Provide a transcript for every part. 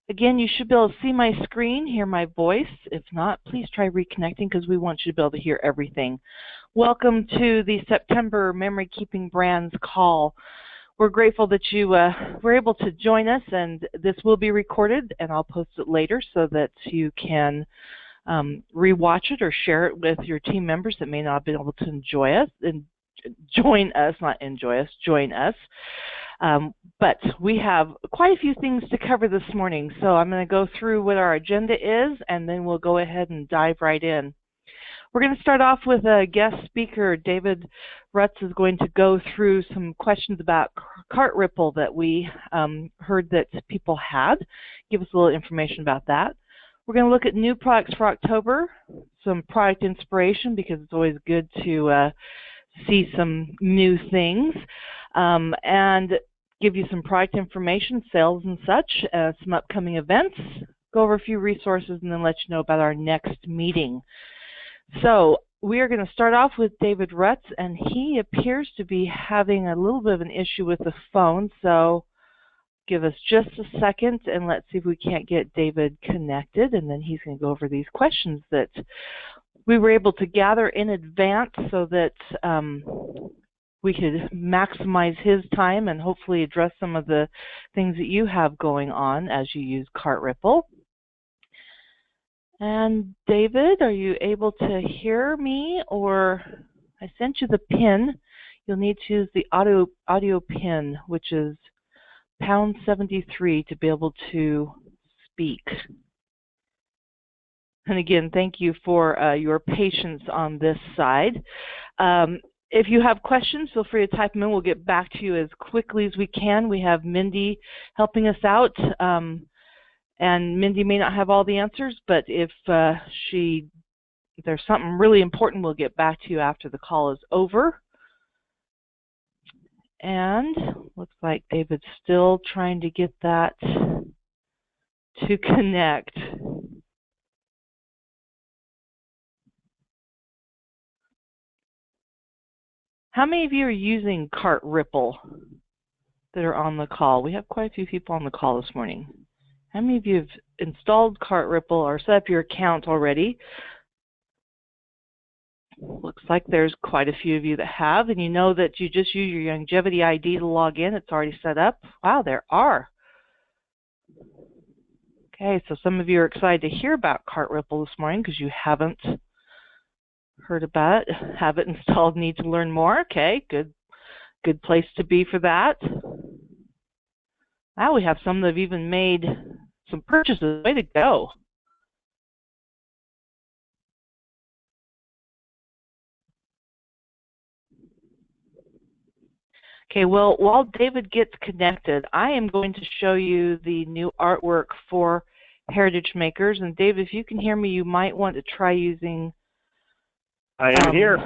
Again, you should be able to see my screen, hear my voice. If not, please try reconnecting because we want you to be able to hear everything. Welcome to the September Memory Keeping Brands call. We're grateful that you were able to join us, and this will be recorded, and I'll post it later so that you can rewatch it or share it with your team members that may not have been able to join us. But we have quite a few things to cover this morning, so I'm going to go through what our agenda is, and then we'll go ahead and dive right in. We're going to start off with a guest speaker. David Rutz is going to go through some questions about CartRipple that we heard that people had. Give us a little information about that. We're going to look at new products for October, some product inspiration because it's always good to see some new things, and give you some product information, sales and such, some upcoming events, go over a few resources, and then let you know about our next meeting. So we are going to start off with David Rutz, and he appears to be having a little bit of an issue with the phone, so give us just a second and let's see if we can't get David connected, and then he's going to go over these questions that we were able to gather in advance so that we could maximize his time and hopefully address some of the things that you have going on as you use CartRipple. And David, are you able to hear me? Or I sent you the pin. You'll need to use the audio pin, which is pound 73 to be able to speak. And again, thank you for your patience on this side. If you have questions, feel free to type them in. We'll get back to you as quickly as we can. We have Mindy helping us out. And Mindy may not have all the answers, but if there's something really important, we'll get back to you after the call is over. And looks like David's still trying to get that to connect. How many of you are using CartRipple that are on the call? We have quite a few people on the call this morning. How many of you have installed CartRipple or set up your account already? Looks like there's quite a few of you that have, and you know that you just use your Youngevity ID to log in. It's already set up. Wow, there are. Okay, so some of you are excited to hear about CartRipple this morning because you haven't heard about it, have it installed, need to learn more. Okay, good place to be for that. Now we have some that have even made some purchases. Way to go. Okay, well, while David gets connected, I am going to show you the new artwork for Heritage Makers. And David, if you can hear me, you might want to try using... I am here.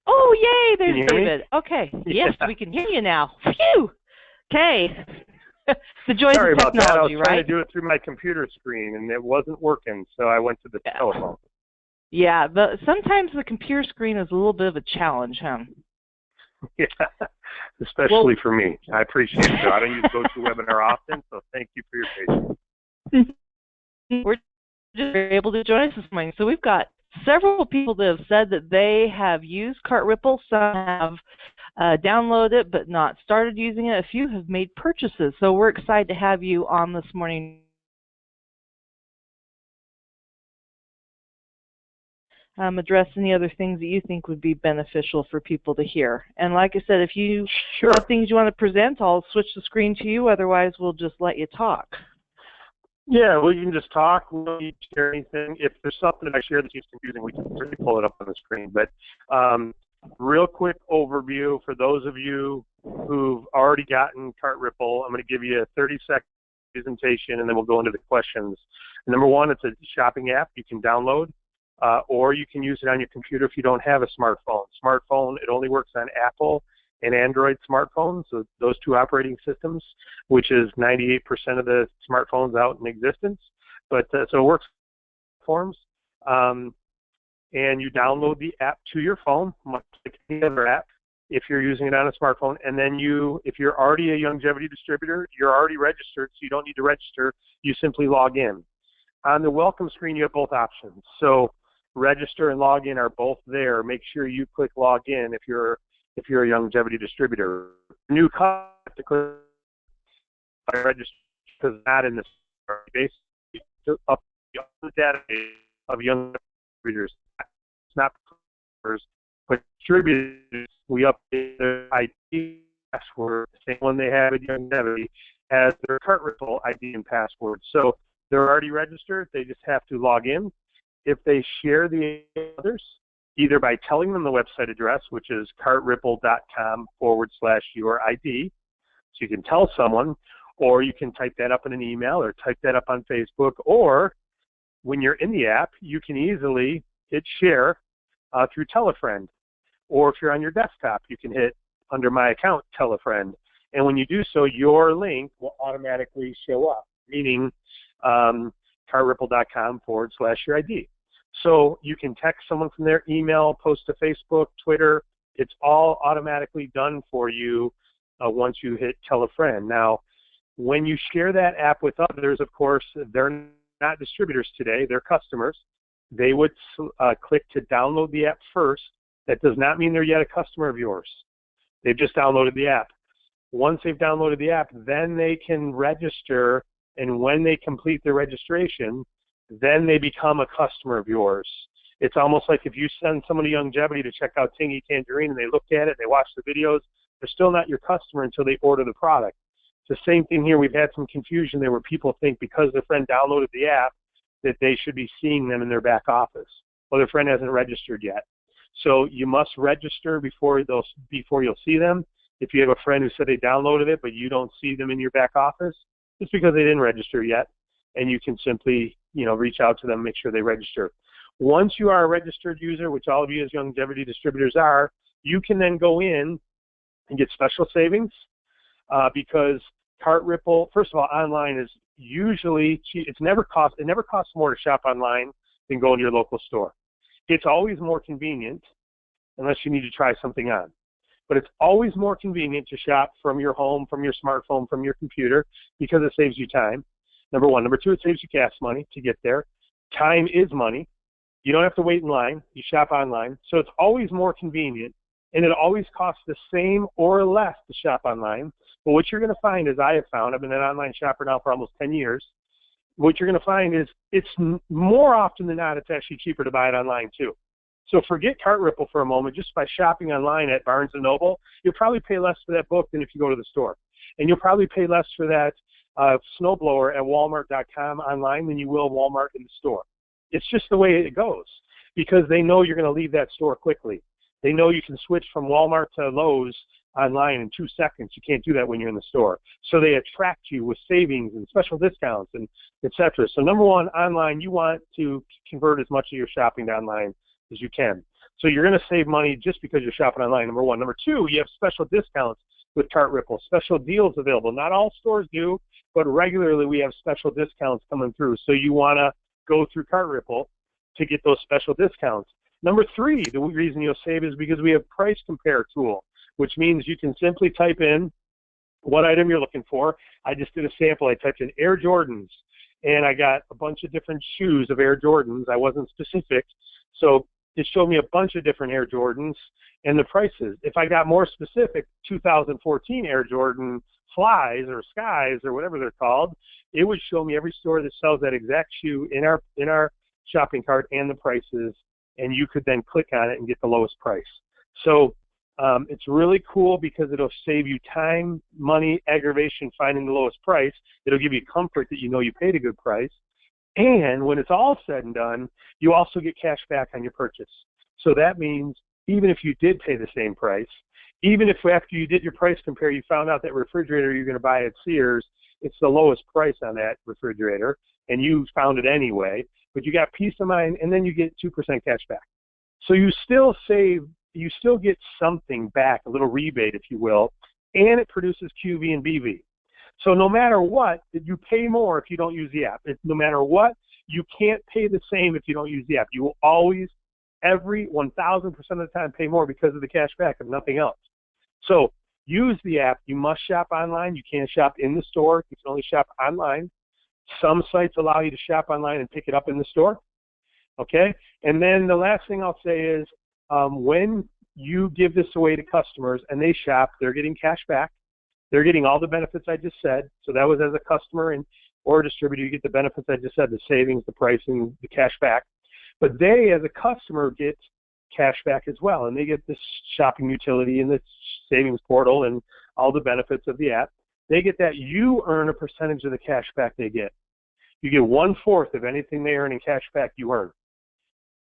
Oh, yay, there's David. Me? Okay, yes, we can hear you now. Phew! Okay. The joys Sorry of technology, about that. I was right? trying to do it through my computer screen, and it wasn't working, so I went to the telephone. Yeah, sometimes the computer screen is a little bit of a challenge, huh? Yeah, especially for me. I appreciate it. I don't use GoToWebinar often, so thank you for your patience. We're just able to join us this morning. So we've got several people that have said that they have used CartRipple. Some have downloaded it but not started using it. A few have made purchases. So we're excited to have you on this morning. Address any other things that you think would be beneficial for people to hear. And like I said, if you have things you want to present, I'll switch the screen to you. Otherwise, we'll just let you talk. Yeah, well, you can just talk. We don't need to share anything. If there's something that I share that you're confusing, we can certainly pull it up on the screen. But real quick overview for those of you who've already gotten CartRipple. I'm going to give you a 30-second presentation, and then we'll go into the questions. Number one, it's a shopping app you can download. Or you can use it on your computer if you don't have a smartphone. Smartphone, it only works on Apple and Android smartphones, so those two operating systems, which is 98% of the smartphones out in existence. But so it works forms. And you download the app to your phone, much like any other app. if you're using it on a smartphone. And then if you're already a Youngevity distributor, you're already registered, so you don't need to register. You simply log in. On the welcome screen, you have both options. So register and log in are both there. Make sure you click log in if you're a Youngevity distributor. New customer to click register because not in the basically up the database of young distributors. It's not but distributors. We update their ID password, the same one they have at Youngevity, as their CartRipple ID and password. So they're already registered. They just have to log in. If they share the others, either by telling them the website address, which is cartripple.com/your-ID, so you can tell someone, or you can type that up in an email or type that up on Facebook, or when you're in the app, you can easily hit share through Tell a Friend. Or if you're on your desktop, you can hit under My Account, Tell a Friend. And when you do so, your link will automatically show up, meaning cartripple.com/your-ID. So you can text someone from their email, post to Facebook, Twitter. It's all automatically done for you once you hit Tell a Friend. Now, when you share that app with others, of course, they're not distributors today, they're customers. They would click to download the app first. That does not mean they're yet a customer of yours. They've just downloaded the app. Once they've downloaded the app, then they can register, and when they complete their registration, then they become a customer of yours. It's almost like if you send somebody Youngevity to check out Tingy Tangerine and they look at it, they watch the videos, they're still not your customer until they order the product. It's the same thing here. We've had some confusion there where people think because their friend downloaded the app that they should be seeing them in their back office. Well, their friend hasn't registered yet. So you must register before you'll see them. If you have a friend who said they downloaded it but you don't see them in your back office, it's because they didn't register yet, and you can simply reach out to them, make sure they register. Once you are a registered user, which all of you as Youngevity distributors are, you can then go in and get special savings because CartRipple, first of all, online is usually cheap. It never costs more to shop online than go into your local store. It's always more convenient, unless you need to try something on. But it's always more convenient to shop from your home, from your smartphone, from your computer, because it saves you time, number one. Number two, it saves you gas money to get there. Time is money. You don't have to wait in line. You shop online. So it's always more convenient, and it always costs the same or less to shop online. But what you're going to find, as I have found, I've been an online shopper now for almost 10 years, what you're going to find is it's more often than not, it's actually cheaper to buy it online too. So forget CartRipple for a moment. Just by shopping online at Barnes & Noble, you'll probably pay less for that book than if you go to the store. And you'll probably pay less for that snowblower at Walmart.com online than you will Walmart in the store. It's just the way it goes because they know you're going to leave that store quickly. They know you can switch from Walmart to Lowe's online in 2 seconds. You can't do that when you're in the store. So they attract you with savings and special discounts and etc. So number one, online, you want to convert as much of your shopping to online as you can. So you're going to save money just because you're shopping online, number one. Number two, you have special discounts with CartRipple, special deals available. Not all stores do, but regularly we have special discounts coming through. So you want to go through CartRipple to get those special discounts. Number three, the reason you'll save is because we have price compare tool, which means you can simply type in what item you're looking for. I just did a sample. I typed in Air Jordans, and I got a bunch of different shoes of Air Jordans. I wasn't specific, so it showed me a bunch of different Air Jordans and the prices. If I got more specific, 2014 Air Jordan Flies or Skies or whatever they're called, it would show me every store that sells that exact shoe in our shopping cart and the prices, and you could then click on it and get the lowest price. So it's really cool because it'll save you time, money, aggravation finding the lowest price. It'll give you comfort that you know you paid a good price. And when it's all said and done, you also get cash back on your purchase. So that means even if you did pay the same price, even if after you did your price compare, you found out that refrigerator you're going to buy at Sears, it's the lowest price on that refrigerator, and you found it anyway, but you got peace of mind, and then you get 2% cash back. So you still save, you still get something back, a little rebate, if you will, and it produces QV and BV. So no matter what, you pay more if you don't use the app. No matter what, you can't pay the same if you don't use the app. You will always, every 1,000% of the time, pay more because of the cash back, if nothing else. So use the app. You must shop online. You can't shop in the store. You can only shop online. Some sites allow you to shop online and pick it up in the store. Okay? And then the last thing I'll say is when you give this away to customers and they shop, they're getting cash back. They're getting all the benefits I just said. So that was as a customer or a distributor, you get the benefits I just said, the savings, the pricing, the cash back. But they, as a customer, get cash back as well. And they get this shopping utility and the savings portal and all the benefits of the app. They get that. You earn a percentage of the cash back they get. You get 1/4 of anything they earn in cash back you earn.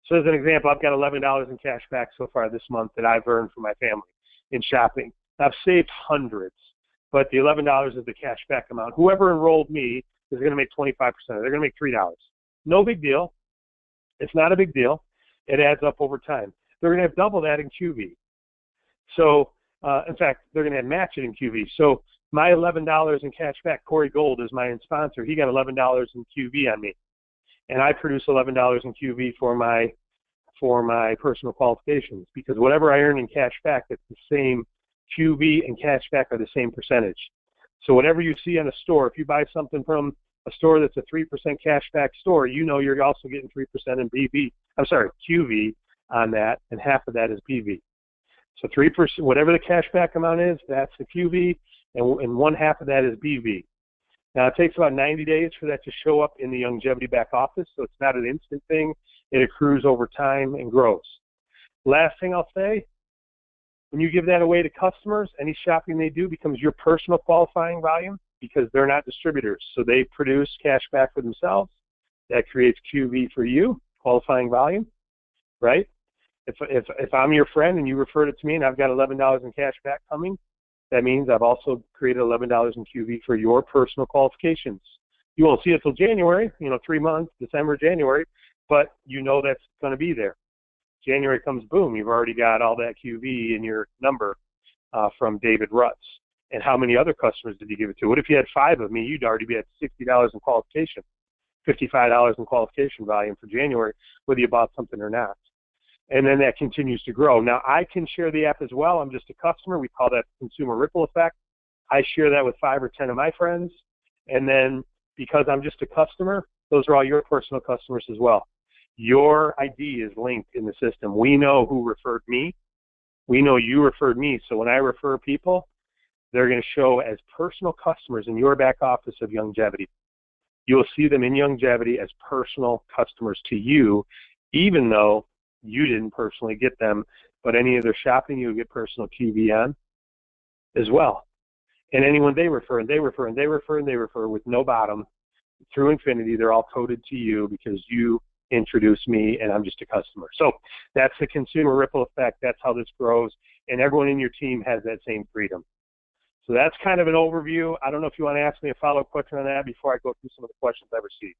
So as an example, I've got $11 in cash back so far this month that I've earned for my family in shopping. I've saved hundreds, but the $11 is the cash back amount. Whoever enrolled me is going to make 25%. They're going to make $3. No big deal. It's not a big deal. It adds up over time. They're going to have double that in QV. So, in fact, they're going to match it in QV. So my $11 in cash back, Corey Gold is my sponsor. He got $11 in QV on me. And I produce $11 in QV for my personal qualifications, because whatever I earn in cash back, it's the same. QV and cash back are the same percentage. So whatever you see in a store, if you buy something from a store that's a 3% cash back store, you know you're also getting 3% in QV on that, and half of that is BV. So 3%, whatever the cash back amount is, that's the QV, and 1/2 of that is BV. Now, it takes about 90 days for that to show up in the Youngevity back office, so it's not an instant thing. It accrues over time and grows. Last thing I'll say, when you give that away to customers, any shopping they do becomes your personal qualifying volume, because they're not distributors. So they produce cash back for themselves. That creates QV for you, qualifying volume, right? If I'm your friend and you referred it to me and I've got $11 in cash back coming, that means I've also created $11 in QV for your personal qualifications. You won't see it till January, 3 months, December, January, but you know that's going to be there. January comes, boom, you've already got all that QV in your number from David Rutz. And how many other customers did you give it to? What if you had 5 of me? You'd already be at $60 in qualification, $55 in qualification volume for January, whether you bought something or not. And then that continues to grow. Now, I can share the app as well. I'm just a customer. We call that consumer ripple effect. I share that with 5 or 10 of my friends. And then because I'm just a customer, those are all your personal customers as well. Your ID is linked in the system. We know who referred me. We know you referred me. So when I refer people, they're going to show as personal customers in your back office of Youngevity. You'll see them in Youngevity as personal customers to you, even though you didn't personally get them, but any of their shopping you'll get personal QV on as well. And anyone they refer, and they refer, and they refer, and they refer with no bottom through infinity, they're all coded to you because you introduced me and I'm just a customer. So that's the consumer ripple effect. That's how this grows. And everyone in your team has that same freedom. So that's kind of an overview. I don't know if you want to ask me a follow-up question on that before I go through some of the questions I received.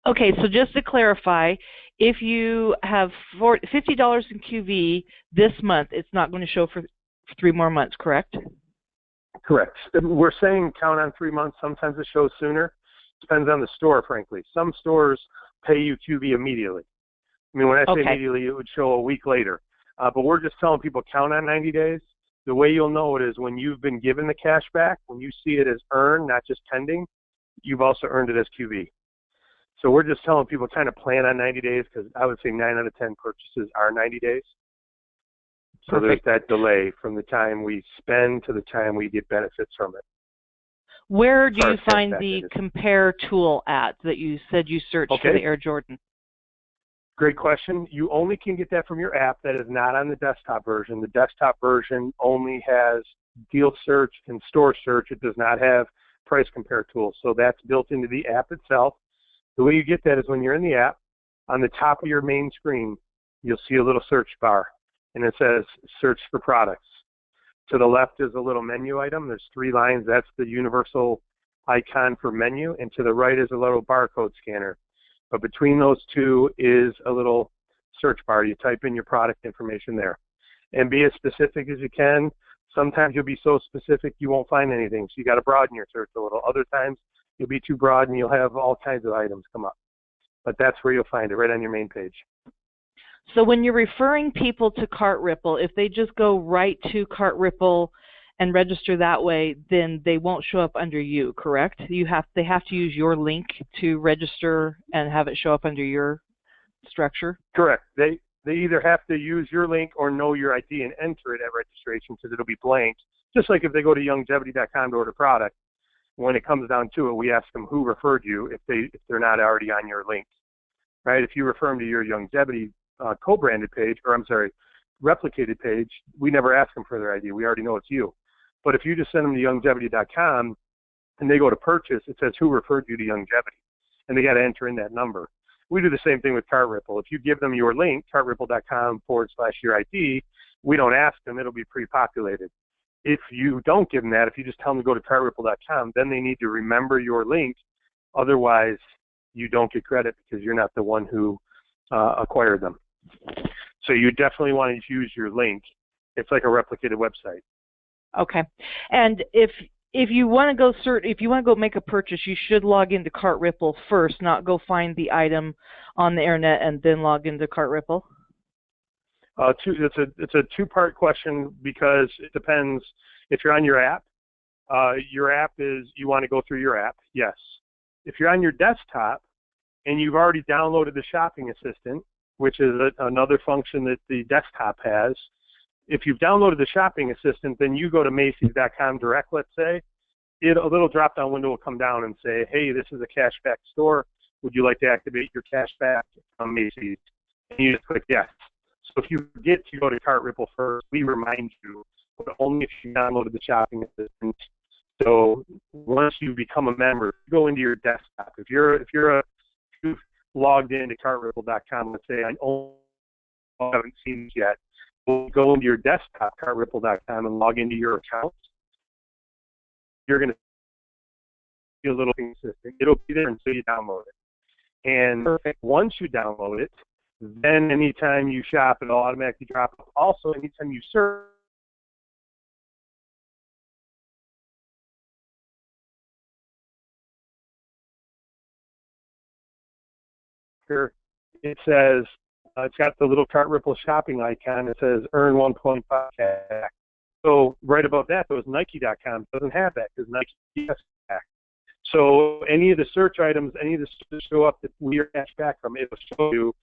Okay, so just to clarify, if you have $50 in QV this month, it's not going to show for 3 more months, correct? Correct. We're saying count on 3 months. Sometimes it shows sooner. Depends on the store, frankly. Some stores pay you QV immediately. I mean, when I say immediately, it would show a week later. But we're just telling people count on 90 days. The way you'll know it is when you've been given the cash back, when you see it as earned, not just pending, you've also earned it as QV. So we're just telling people kind of plan on 90 days, because I would say 9 out of 10 purchases are 90 days. So Perfect. There's that delay from the time we spend to the time we get benefits from it. Where do you find the compare tool at that you said you searched for the Air Jordan? Great question. You only can get that from your app. That is not on the desktop version. The desktop version only has deal search and store search. It does not have price compare tools. So that's built into the app itself. The way you get that is when you're in the app, on the top of your main screen, you'll see a little search bar, and it says search for products. To the left is a little menu item. There's 3 lines. That's the universal icon for menu. And to the right is a little barcode scanner. But between those 2 is a little search bar. You type in your product information there. And be as specific as you can. Sometimes you'll be so specific you won't find anything, so you got to broaden your search a little. Other times you'll be too broad and you'll have all kinds of items come up. But that's where you'll find it, right on your main page. So when you're referring people to CartRipple, if they just go right to CartRipple and register that way, then they won't show up under you, correct? They have to use your link to register and have it show up under your structure? Correct. They either have to use your link or know your ID and enter it at registration because it'll be blank. Just like if they go to Youngevity.com to order product, when it comes down to it, we ask them who referred you if they're not already on your link, right? If you refer them to your Youngevity co-branded page, or I'm sorry, replicated page, we never ask them for their ID. We already know it's you. But if you just send them to Youngevity.com and they go to purchase, it says who referred you to Youngevity, and they got to enter in that number. We do the same thing with CartRipple. If you give them your link, CartRipple.com/your ID, we don't ask them, it'll be pre-populated. If you don't give them that, if you just tell them to go to CartRipple.com, then they need to remember your link. Otherwise, you don't get credit because you're not the one who acquired them. So you definitely want to use your link. It's like a replicated website. Okay. And if you want to go make a purchase, you should log into CartRipple first, not go find the item on the internet and then log into CartRipple. It's a two-part question because it depends. If you're on your app is, you want to go through your app, yes. If you're on your desktop and you've already downloaded the shopping assistant, which is another function that the desktop has, if you've downloaded the shopping assistant, then you go to Macy's.com direct, let's say, a little drop-down window will come down and say, hey, this is a cashback store. Would you like to activate your cashback on Macy's? And you just click yes. So if you forget to go to CartRipple first, we remind you, but only if you downloaded the shopping assistant. So once you become a member, go into your desktop. If you've logged into CartRipple.com, let's say I haven't seen it yet, we'll go into your desktop, CartRipple.com, and log into your account. You're going to see a little consistent. It'll be there until you download it. And perfect. Once you download it, then anytime you shop, it'll automatically drop. Also, anytime you search, it says, it's got the little CartRipple shopping icon. It says earn 1.5 cash. So right about that, those Nike.com doesn't have that because Nike has back. So any of the search items, any of the searches show up that we are cash back from, it will show you.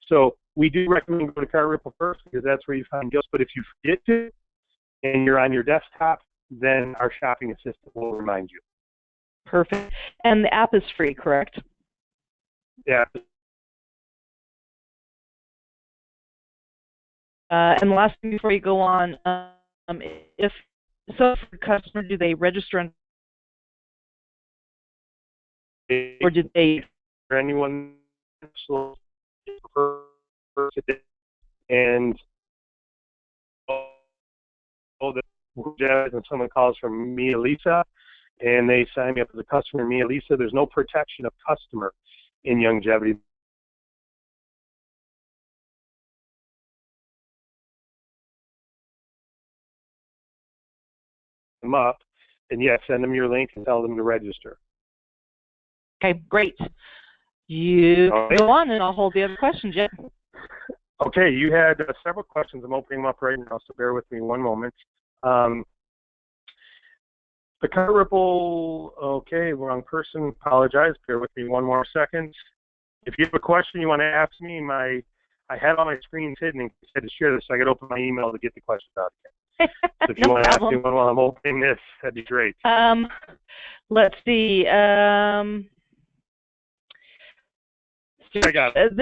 So we do recommend go to CartRipple first because that's where you find deals. But if you forget to and you're on your desktop, then our shopping assistant will remind you. Perfect. And the app is free, correct? Yeah. And the last thing before you go on, if for the customer, do they register on, or did they? For anyone and when someone calls from Mia Lisa and they sign me up as a customer, Mia Lisa, there's no protection of customer in Youngevity. Them up, and yeah, send them your link and tell them to register. Okay, great. You go on, and I'll hold the other questions, Jim. Okay, you had several questions. I'm opening them up right now, so bear with me one moment. The CartRipple, okay, wrong person, apologize. Bear with me one more second. If you have a question you want to ask me, I had all my screens hidden and said to share this, so I could open my email to get the questions out again. So if you want to ask me one while I'm opening this, that'd be great. Let's see. I got it.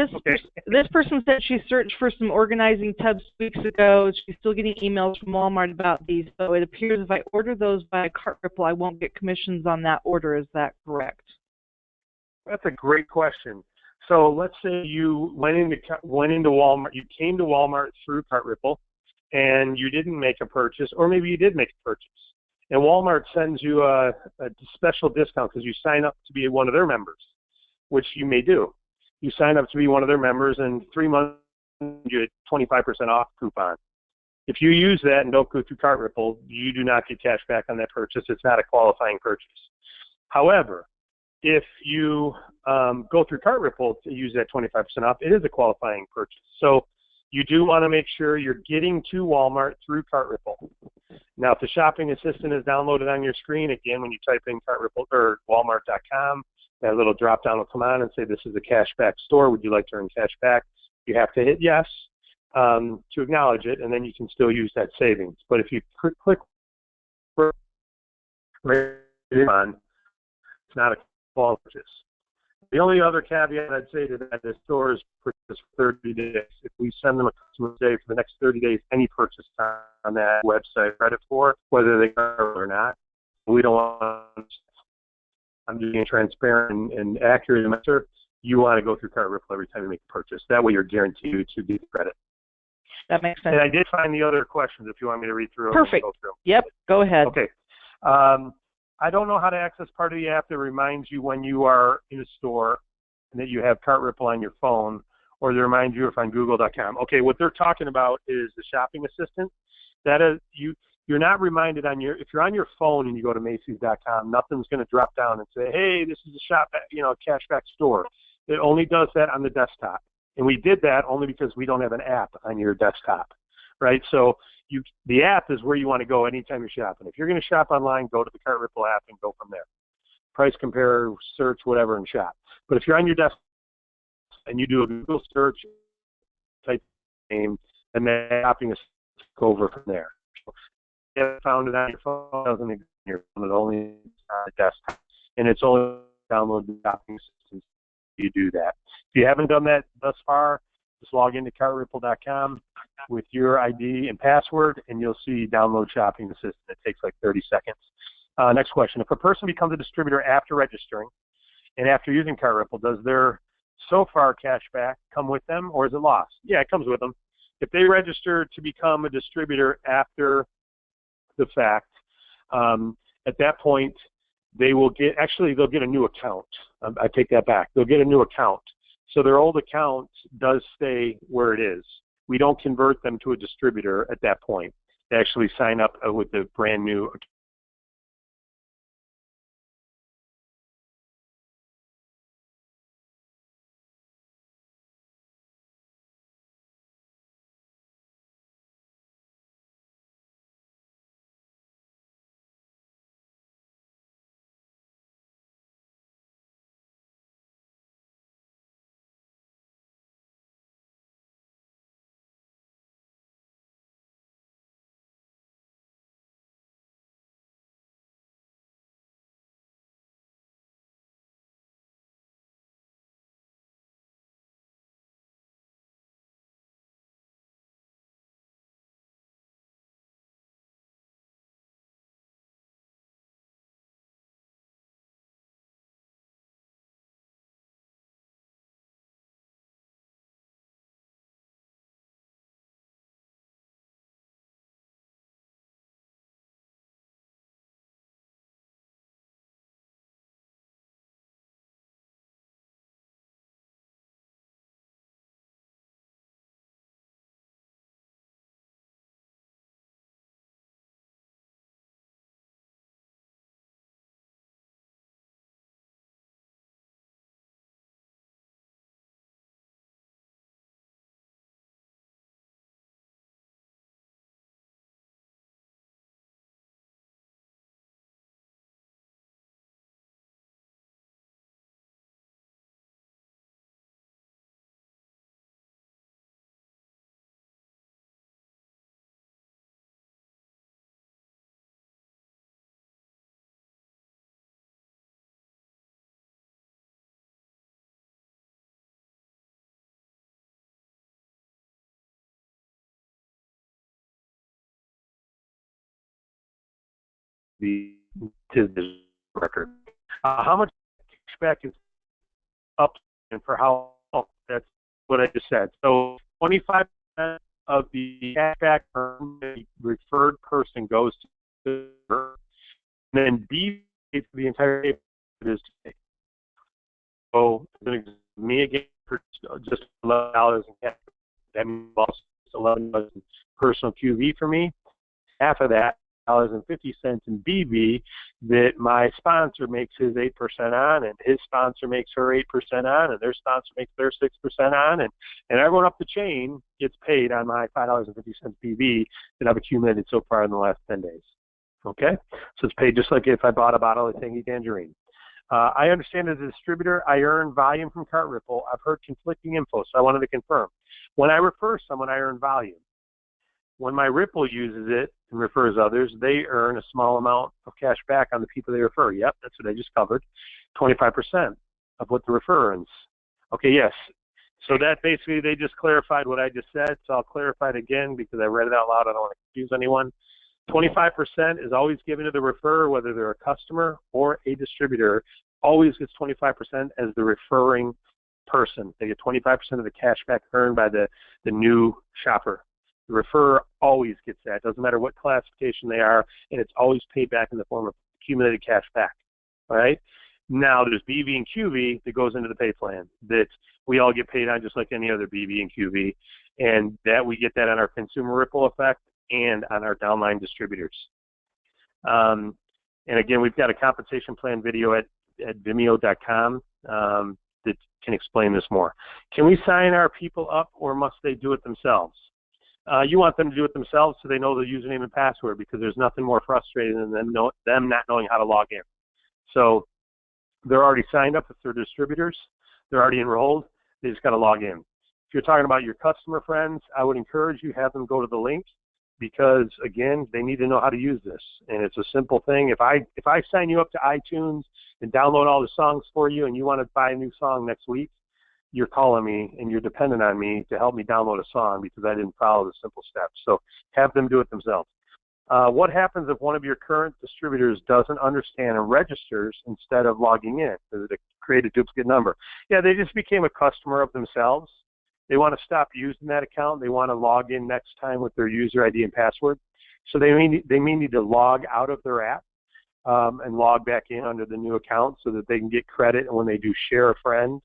This person said she searched for some organizing tubs weeks ago. She's still getting emails from Walmart about these. So it appears if I order those by CartRipple, I won't get commissions on that order. Is that correct? That's a great question. So let's say you went into Walmart. You came to Walmart through CartRipple, and you didn't make a purchase, or maybe you did make a purchase. And Walmart sends you a special discount because you sign up to be one of their members, which you may do. You sign up to be one of their members, and 3 months you get 25% off coupon. If you use that and don't go through CartRipple, you do not get cash back on that purchase. It's not a qualifying purchase. However, if you go through CartRipple to use that 25% off, it is a qualifying purchase. So You do want to make sure you're getting to Walmart through CartRipple. Now, if the shopping assistant is downloaded on your screen, again, when you type in CartRipple or Walmart.com, that little drop down will come on and say, this is a cashback store. Would you like to earn cash back? You have to hit yes to acknowledge it, and then you can still use that savings. But if you click right on, it's not a fall purchase. The only other caveat I'd say to that is stores purchase for 30 days. If we send them a customer today for the next 30 days, any purchase on that website credit for, whether they are or not, we don't want. I'm just being transparent and accurate in my answer. You want to go through CartRipple every time you make a purchase. That way you're guaranteed to get credit. That makes sense. And I did find the other questions if you want me to read through them. Perfect. Go through them. Yep, go ahead. Okay. I don't know how to access part of the app that reminds you when you are in a store and that you have CartRipple on your phone, or that reminds you if on Google.com. Okay, what they're talking about is the shopping assistant. That is, you're not reminded on your, if you're on your phone and you go to Macy's.com, nothing's going to drop down and say, hey, this is a cashback store. It only does that on the desktop. And we did that only because we don't have an app on your desktop, right? So the app is where you want to go anytime you're shopping. If you're going to shop online, go to the CartRipple app and go from there. Price compare, search, whatever, and shop. But if you're on your desktop and you do a Google search, type name, and then shopping is go over from there. So if you found it on your phone, it doesn't exist on your phone, it only is on the desktop. And it's only download the shopping assistant. You do that. If you haven't done that thus far, just log into CartRipple.com with your ID and password, and you'll see download shopping assistant. It takes like 30 seconds. Next question. If a person becomes a distributor after registering and after using CartRipple, does their so far cashback come with them, or is it lost? Yeah, it comes with them. If they register to become a distributor after the fact, at that point, they will get, actually, they'll get a new account. I take that back. They'll get a new account. So their old account does stay where it is. We don't convert them to a distributor at that point. They actually sign up with the brand new account. The record. How much cashback is up and for how long? That's what I just said. So 25% of the cashback the referred person goes to her, and then B pays for the entire pay is today. So me again for just $11 in cash. That means $11 in personal QV for me. Half of that $5.50 in BV that my sponsor makes his 8% on, and his sponsor makes her 8% on, and their sponsor makes their 6% on, and everyone up the chain gets paid on my $5.50 BV that I've accumulated so far in the last 10 days. Okay? So it's paid just like if I bought a bottle of Tangy Tangerine. I understand as a distributor, I earn volume from CartRipple. I've heard conflicting info, so I wanted to confirm. When I refer someone, I earn volume. When my Ripple uses it and refers others, they earn a small amount of cash back on the people they refer. Yep, that's what I just covered. 25% of what the referrer earns. Okay, yes. So that basically, they just clarified what I just said, so I'll clarify it again because I read it out loud. I don't want to confuse anyone. 25% is always given to the referrer, whether they're a customer or a distributor, always gets 25% as the referring person. They get 25% of the cash back earned by the new shopper. The referrer always gets that. Doesn't matter what classification they are, and it's always paid back in the form of accumulated cash back. All right? Now, there's BV and QV that goes into the pay plan that we all get paid on just like any other BV and QV, and that we get that on our consumer ripple effect and on our downline distributors. And again, we've got a compensation plan video at vimeo.com that can explain this more. Can we sign our people up, or must they do it themselves? You want them to do it themselves so they know the username and password, because there's nothing more frustrating than them not knowing how to log in. So they're already signed up if they're distributors. They're already enrolled. They just got to log in. If you're talking about your customer friends, I would encourage you have them go to the link, because again, they need to know how to use this, and it's a simple thing. If I sign you up to iTunes and download all the songs for you, and you want to buy a new song next week, you're calling me and you're dependent on me to help me download a song because I didn't follow the simple steps. So have them do it themselves. What happens if one of your current distributors doesn't understand and registers instead of logging in? Does it create a duplicate number? Yeah, they just became a customer of themselves. They want to stop using that account. They want to log in next time with their user ID and password. So they may need to log out of their app and log back in under the new account so that they can get credit. And when they do share a friend,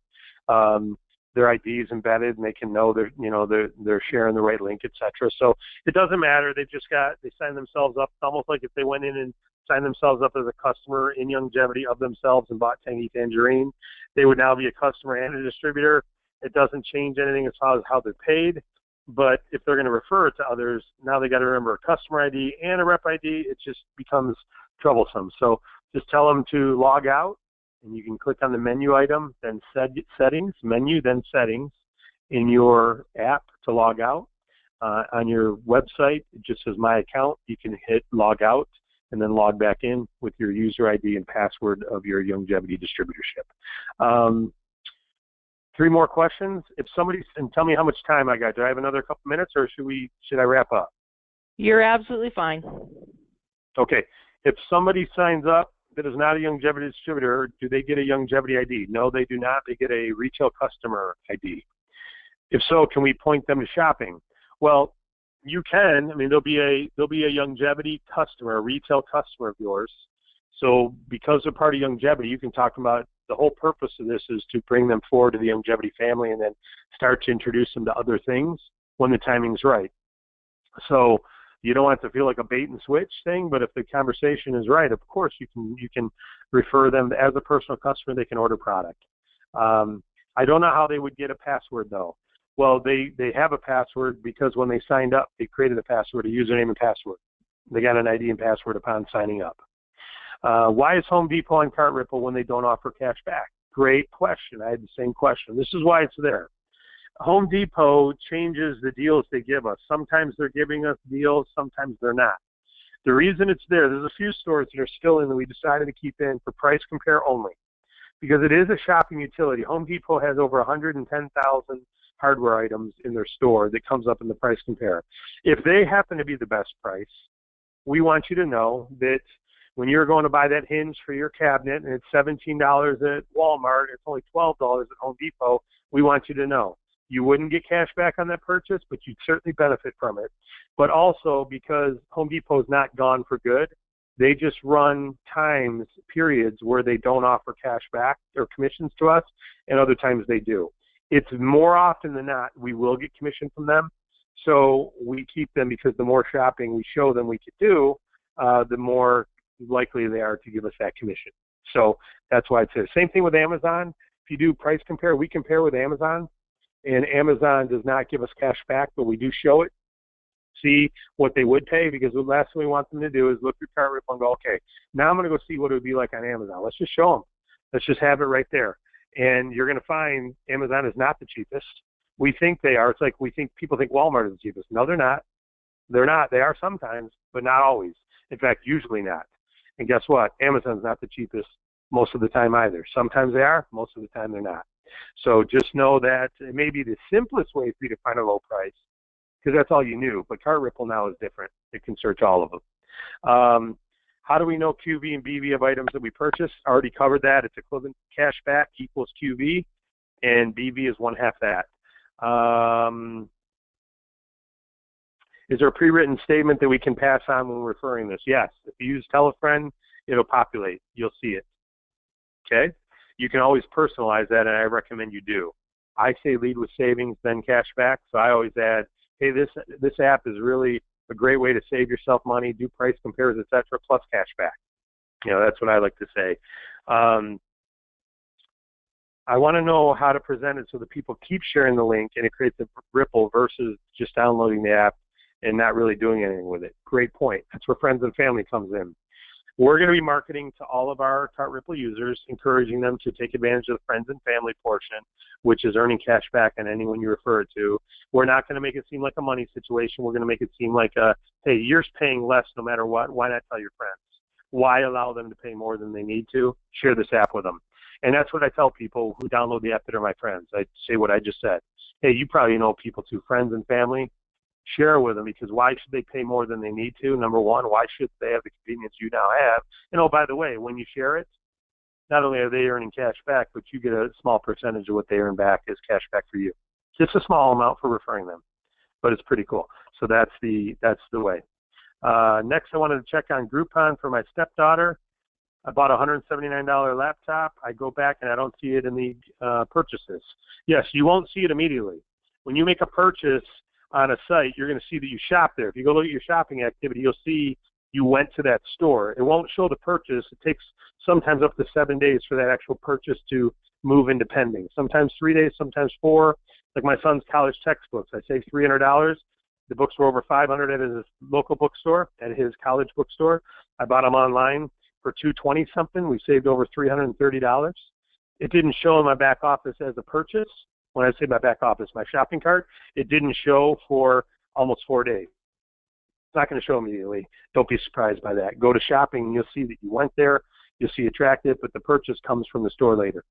their ID is embedded and they can know they're sharing the right link, etc. So it doesn't matter. They signed themselves up. It's almost like if they went in and signed themselves up as a customer in Youngevity of themselves and bought Tangy Tangerine, they would now be a customer and a distributor. It doesn't change anything as far as how they're paid, but if they're going to refer it to others, now they got to remember a customer ID and a rep ID. It just becomes troublesome. So just tell them to log out, and you can click on the menu item, then settings, menu, then settings in your app to log out. On your website, it just says My Account. You can hit log out and then log back in with your user ID and password of your Youngevity distributorship. 3 more questions. If somebody, and tell me how much time I got. Do I have another couple minutes, or should I wrap up? You're absolutely fine. Okay. If somebody signs up that is not a Youngevity distributor, do they get a Youngevity ID? No, they do not. They get a retail customer ID. If so, can we point them to shopping? Well, you can. I mean, there'll be a Youngevity customer, a retail customer of yours. So because they're part of Youngevity, you can talk about the whole purpose of this is to bring them forward to the Youngevity family and then start to introduce them to other things when the timing's right. So you don't want it to feel like a bait and switch thing, but if the conversation is right, of course you can refer them as a personal customer. They can order product. I don't know how they would get a password though. Well, they have a password because when they signed up, they created a password, a username and password. They got an ID and password upon signing up. Why is Home Depot on CartRipple when they don't offer cash back? Great question. I had the same question. This is why it's there. Home Depot changes the deals they give us. Sometimes they're giving us deals, sometimes they're not. The reason it's there's a few stores that are still in that we decided to keep in for price compare only, because it is a shopping utility. Home Depot has over 110,000 hardware items in their store that comes up in the price compare. If they happen to be the best price, we want you to know that when you're going to buy that hinge for your cabinet and it's $17 at Walmart, it's only $12 at Home Depot, we want you to know. You wouldn't get cash back on that purchase, but you'd certainly benefit from it. But also because Home Depot is not gone for good, they just run periods where they don't offer cash back or commissions to us, and other times they do. It's more often than not we will get commission from them, so we keep them because the more shopping we show them we could do, the more likely they are to give us that commission. So that's why it's the same thing with Amazon. If you do price compare, we compare with Amazon, and Amazon does not give us cash back, but we do show it, see what they would pay, because the last thing we want them to do is look at CartRipple and go, okay, now I'm going to go see what it would be like on Amazon. Let's just show them. Let's just have it right there. And you're going to find Amazon is not the cheapest. We think they are. It's like people think Walmart is the cheapest. No, they're not. They're not. They are sometimes, but not always. In fact, usually not. And guess what? Amazon's not the cheapest most of the time either. Sometimes they are. Most of the time they're not. So just know that it may be the simplest way for you to find a low price, because that's all you knew. But CartRipple now is different. It can search all of them. How do we know QV and BV of items that we purchased? Already covered that. It's equivalent cash back equals QV, and BV is 1/2 that. Is there a pre-written statement that we can pass on when referring this? Yes. If you use Tell a Friend, it'll populate. You'll see it. Okay? You can always personalize that, and I recommend you do. I say lead with savings, then cash back. So I always add, hey, this app is really a great way to save yourself money, do price compares, etc., plus cash back. That's what I like to say. I want to know how to present it so that people keep sharing the link and it creates a ripple versus just downloading the app and not really doing anything with it. Great point. That's where friends and family comes in. We're going to be marketing to all of our CartRipple users, encouraging them to take advantage of the friends and family portion, which is earning cash back on anyone you refer it to. We're not going to make it seem like a money situation. We're going to make it seem like hey, you're paying less no matter what. Why not tell your friends? Why allow them to pay more than they need to? Share this app with them. And that's what I tell people who download the app that are my friends. I say what I just said. Hey, you probably know people too, friends and family. Share with them, because why should they pay more than they need to? Number one, why should they have the convenience you now have? And oh, by the way, when you share it, not only are they earning cash back, but you get a small percentage of what they earn back as cash back for you. Just a small amount for referring them, but it's pretty cool. So that's the way. Next, I wanted to check on Groupon for my stepdaughter. I bought a $179 laptop. I go back and I don't see it in the purchases. Yes, you won't see it immediately. When you make a purchase on a site, you're going to see that you shop there. If you go look at your shopping activity, you'll see you went to that store. It won't show the purchase. It takes sometimes up to 7 days for that actual purchase to move into pending. Sometimes 3 days, sometimes 4. Like my son's college textbooks, I saved $300. The books were over $500 at his local bookstore, at his college bookstore. I bought them online for $220 something. We saved over $330. It didn't show in my back office as a purchase. When I say my back office, my shopping cart, it didn't show for almost 4 days. It's not going to show immediately. Don't be surprised by that. Go to shopping and you'll see that you went there. You'll see it tracked it, but the purchase comes from the store later.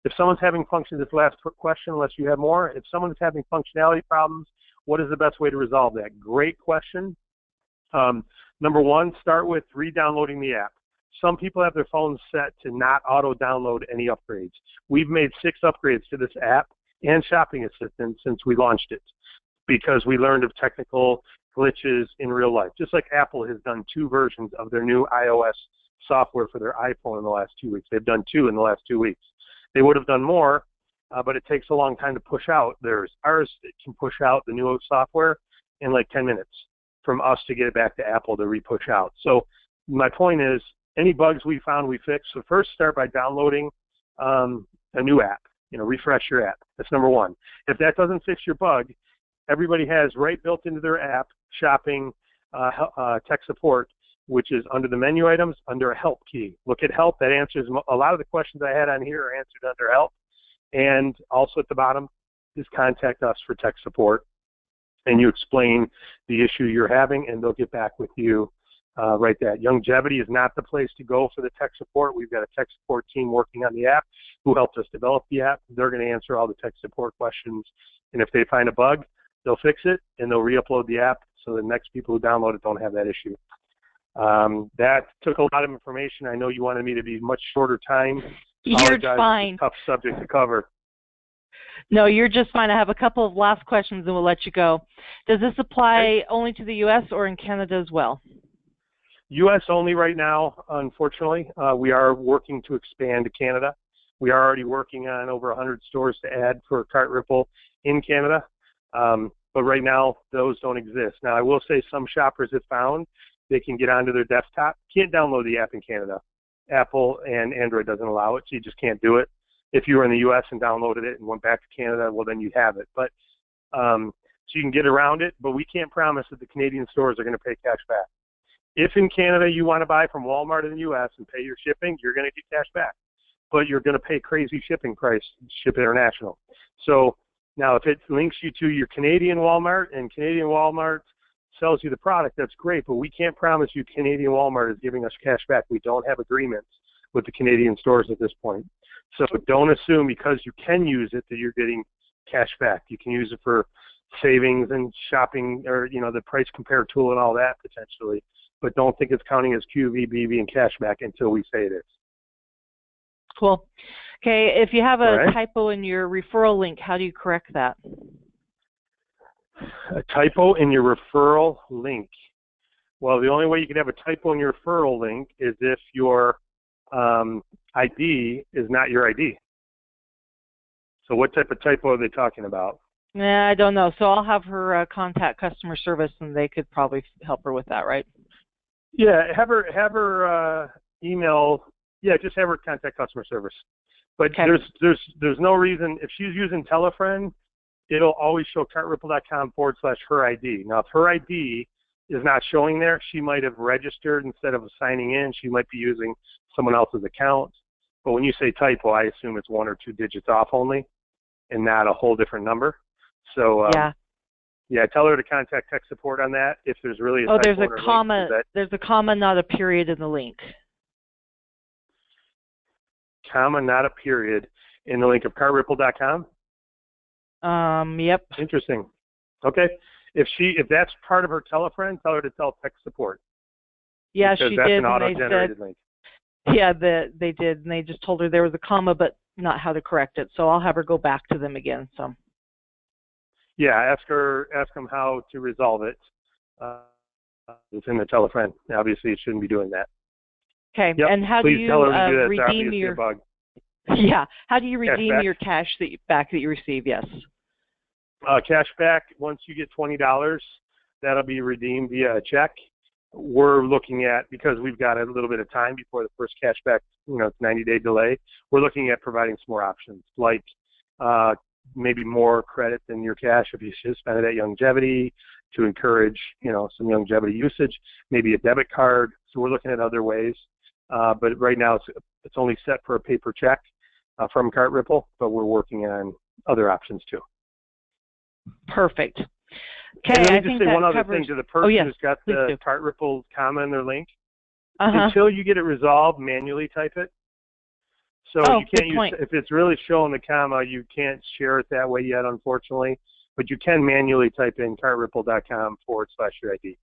If someone's having this last question, unless you have more, if someone's having functionality problems, what is the best way to resolve that? Great question. Number one, start with re-downloading the app. Some people have their phones set to not auto-download any upgrades. We've made 6 upgrades to this app and Shopping Assistant since we launched it, because we learned of technical glitches in real life. Just like Apple has done 2 versions of their new iOS software for their iPhone in the last 2 weeks. They've done 2 in the last 2 weeks. They would have done more, but it takes a long time to push out theirs. Ours can push out the new software in like 10 minutes from us to get it back to Apple to re-push out. So my point is, any bugs we found, we fix. So first, start by downloading a new app. Refresh your app. That's number one. If that doesn't fix your bug, everybody has right built into their app shopping tech support, which is under the menu items, under a help key. Look at help. That answers a lot of the questions I had on here are answered under help. And also at the bottom is contact us for tech support. And you explain the issue you're having, and they'll get back with you. Right there. Youngevity is not the place to go for the tech support. We've got a tech support team working on the app who helped us develop the app. They're going to answer all the tech support questions. And if they find a bug, they'll fix it, and they'll re-upload the app so the next people who download it don't have that issue. That took a lot of information. I know you wanted me to be much shorter time. You're fine. It's a tough subject to cover. No, you're just fine. I have a couple of last questions, and we'll let you go. Does this apply only to the U.S. or in Canada as well? U.S. only right now, unfortunately. We are working to expand to Canada. We are already working on over 100 stores to add for CartRipple in Canada. But right now, those don't exist. Now, I will say some shoppers have found they can get onto their desktop. Can't download the app in Canada. Apple and Android doesn't allow it, so you just can't do it. If you were in the U.S. and downloaded it and went back to Canada, well, then you'd have it. But so you can get around it, but we can't promise that the Canadian stores are going to pay cash back. If in Canada you want to buy from Walmart in the U.S. and pay your shipping, you're going to get cash back. But you're going to pay crazy shipping price, ship international. So now if it links you to your Canadian Walmart and Canadian Walmart sells you the product, that's great, but we can't promise you Canadian Walmart is giving us cash back. We don't have agreements with the Canadian stores at this point. So don't assume because you can use it that you're getting cash back. You can use it for savings and shopping, or the price compare tool and all that potentially, but don't think it's counting as QV, BV, and cash back until we say it is. Cool. Okay, if you have a typo in your referral link, how do you correct that? A typo in your referral link. Well, the only way you can have a typo in your referral link is if your ID is not your ID. So what type of typo are they talking about? I don't know. So I'll have her contact customer service, and they could probably help her with that, right? Yeah, have her email. Yeah, just have her contact customer service. But okay. there's no reason, if she's using Telefriend, it'll always show CartRipple.com/her ID. Now, if her ID is not showing there, she might have registered instead of signing in. She might be using someone else's account. But when you say typo, I assume it's 1 or 2 digits off only and not a whole different number. So, yeah, tell her to contact tech support on that if there's really a typo. There's a comma. There's a comma, not a period in the link. Comma, not a period in the link of CartRipple.com? Yep. Interesting. Okay. If that's part of her Telefriend, tell her to tell tech support. Yeah, because she that's did. An auto-generated link. Yeah, they did, and they just told her there was a comma, but not how to correct it. So I'll have her go back to them again. So. Yeah, ask them how to resolve it. It's in the Telefriend. Obviously, it shouldn't be doing that. Okay, yep. And how Please do you tell her to do that. redeem your? A bug. Yeah, how do you redeem your cash back that you receive? Yes. Cash back, once you get $20, that'll be redeemed via a check. We're looking at, because we've got a little bit of time before the first cash back, it's 90-day delay, we're looking at providing some more options, like maybe more credit than your cash if you should spend it at Youngevity to encourage, some Youngevity usage, maybe a debit card. So we're looking at other ways. But right now it's only set for a paper check from CartRipple, but we're working on other options too. Perfect. Okay, and let me just say one other thing to the person who's got the CartRipple comma in their link. Until you get it resolved, manually type it. So you can't use, if it's really showing the comma, you can't share it that way yet, unfortunately. But you can manually type in CartRipple.com/your ID.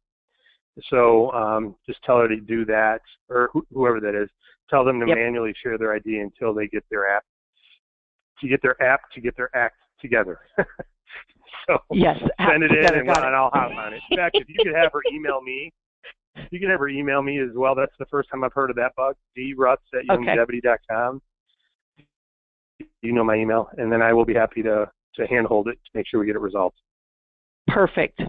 So just tell her to do that, or whoever that is. Tell them to manually share their ID until they get their app, to get their act together. So send it in and I'll hop on it. In fact, if you could have her email me, as well. That's the first time I've heard of that bug. drutz@youngevity.com. You know my email, and then I will be happy to handhold it to make sure we get it resolved. Perfect.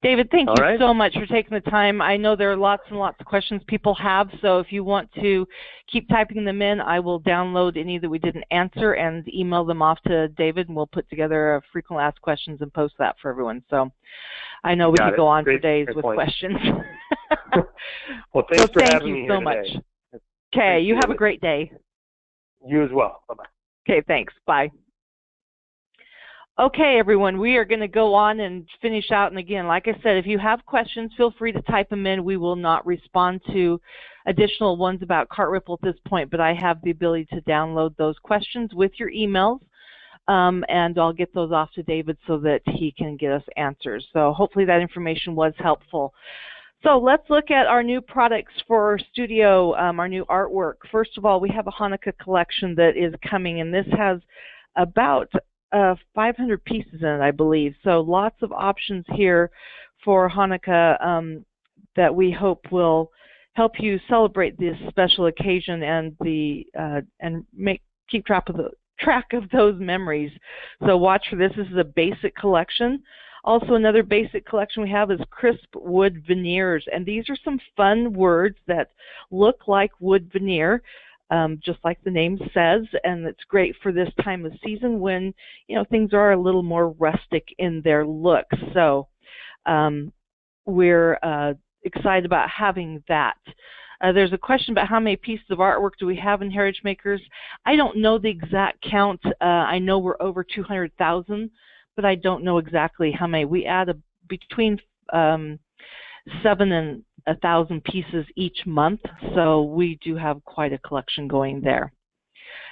David, thank you so much for taking the time. I know there are lots and lots of questions people have, so if you want to keep typing them in, I will download any that we didn't answer and email them off to David, and we'll put together a frequently asked questions and post that for everyone. So I know we could go on for days with questions. Well, thanks for having me here so much. Okay, you have a great day. You as well. Bye-bye. Okay, thanks. Bye. Okay, everyone, we are going to go on and finish out. And again, like I said, if you have questions, feel free to type them in. We will not respond to additional ones about CartRipple at this point, but I have the ability to download those questions with your emails, and I'll get those off to David so that he can get us answers. So hopefully that information was helpful. So let's look at our new products for our studio, our new artwork. First of all, we have a Hanukkah collection that is coming, and this has about 500 pieces in it, I believe. So lots of options here for Hanukkah that we hope will help you celebrate this special occasion and keep track of those memories. So watch for this. This is a basic collection. Also, another basic collection we have is crisp wood veneers, and these are some fun words that look like wood veneer, just like the name says, and it's great for this time of season when, you know, things are a little more rustic in their look. So we're excited about having that. There's a question about how many pieces of artwork do we have in Heritage Makers. I don't know the exact count. I know we're over 200,000, but I don't know exactly how many. We add between 7 and 1,000 pieces each month, so we do have quite a collection going there.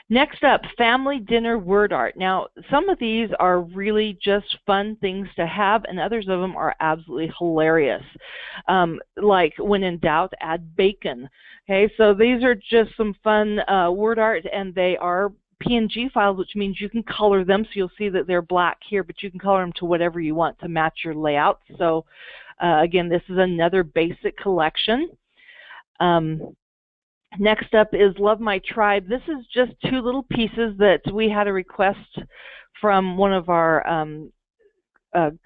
Next up, family dinner word art. Now, some of these are really just fun things to have, and others of them are absolutely hilarious. Like, when in doubt, add bacon. Okay, so these are just some fun word art, and they are PNG files, which means you can color them. So you'll see that they're black here, but you can color them to whatever you want to match your layout. So again, this is another basic collection. Next up is Love My Tribe. This is just 2 little pieces that we had a request from one of our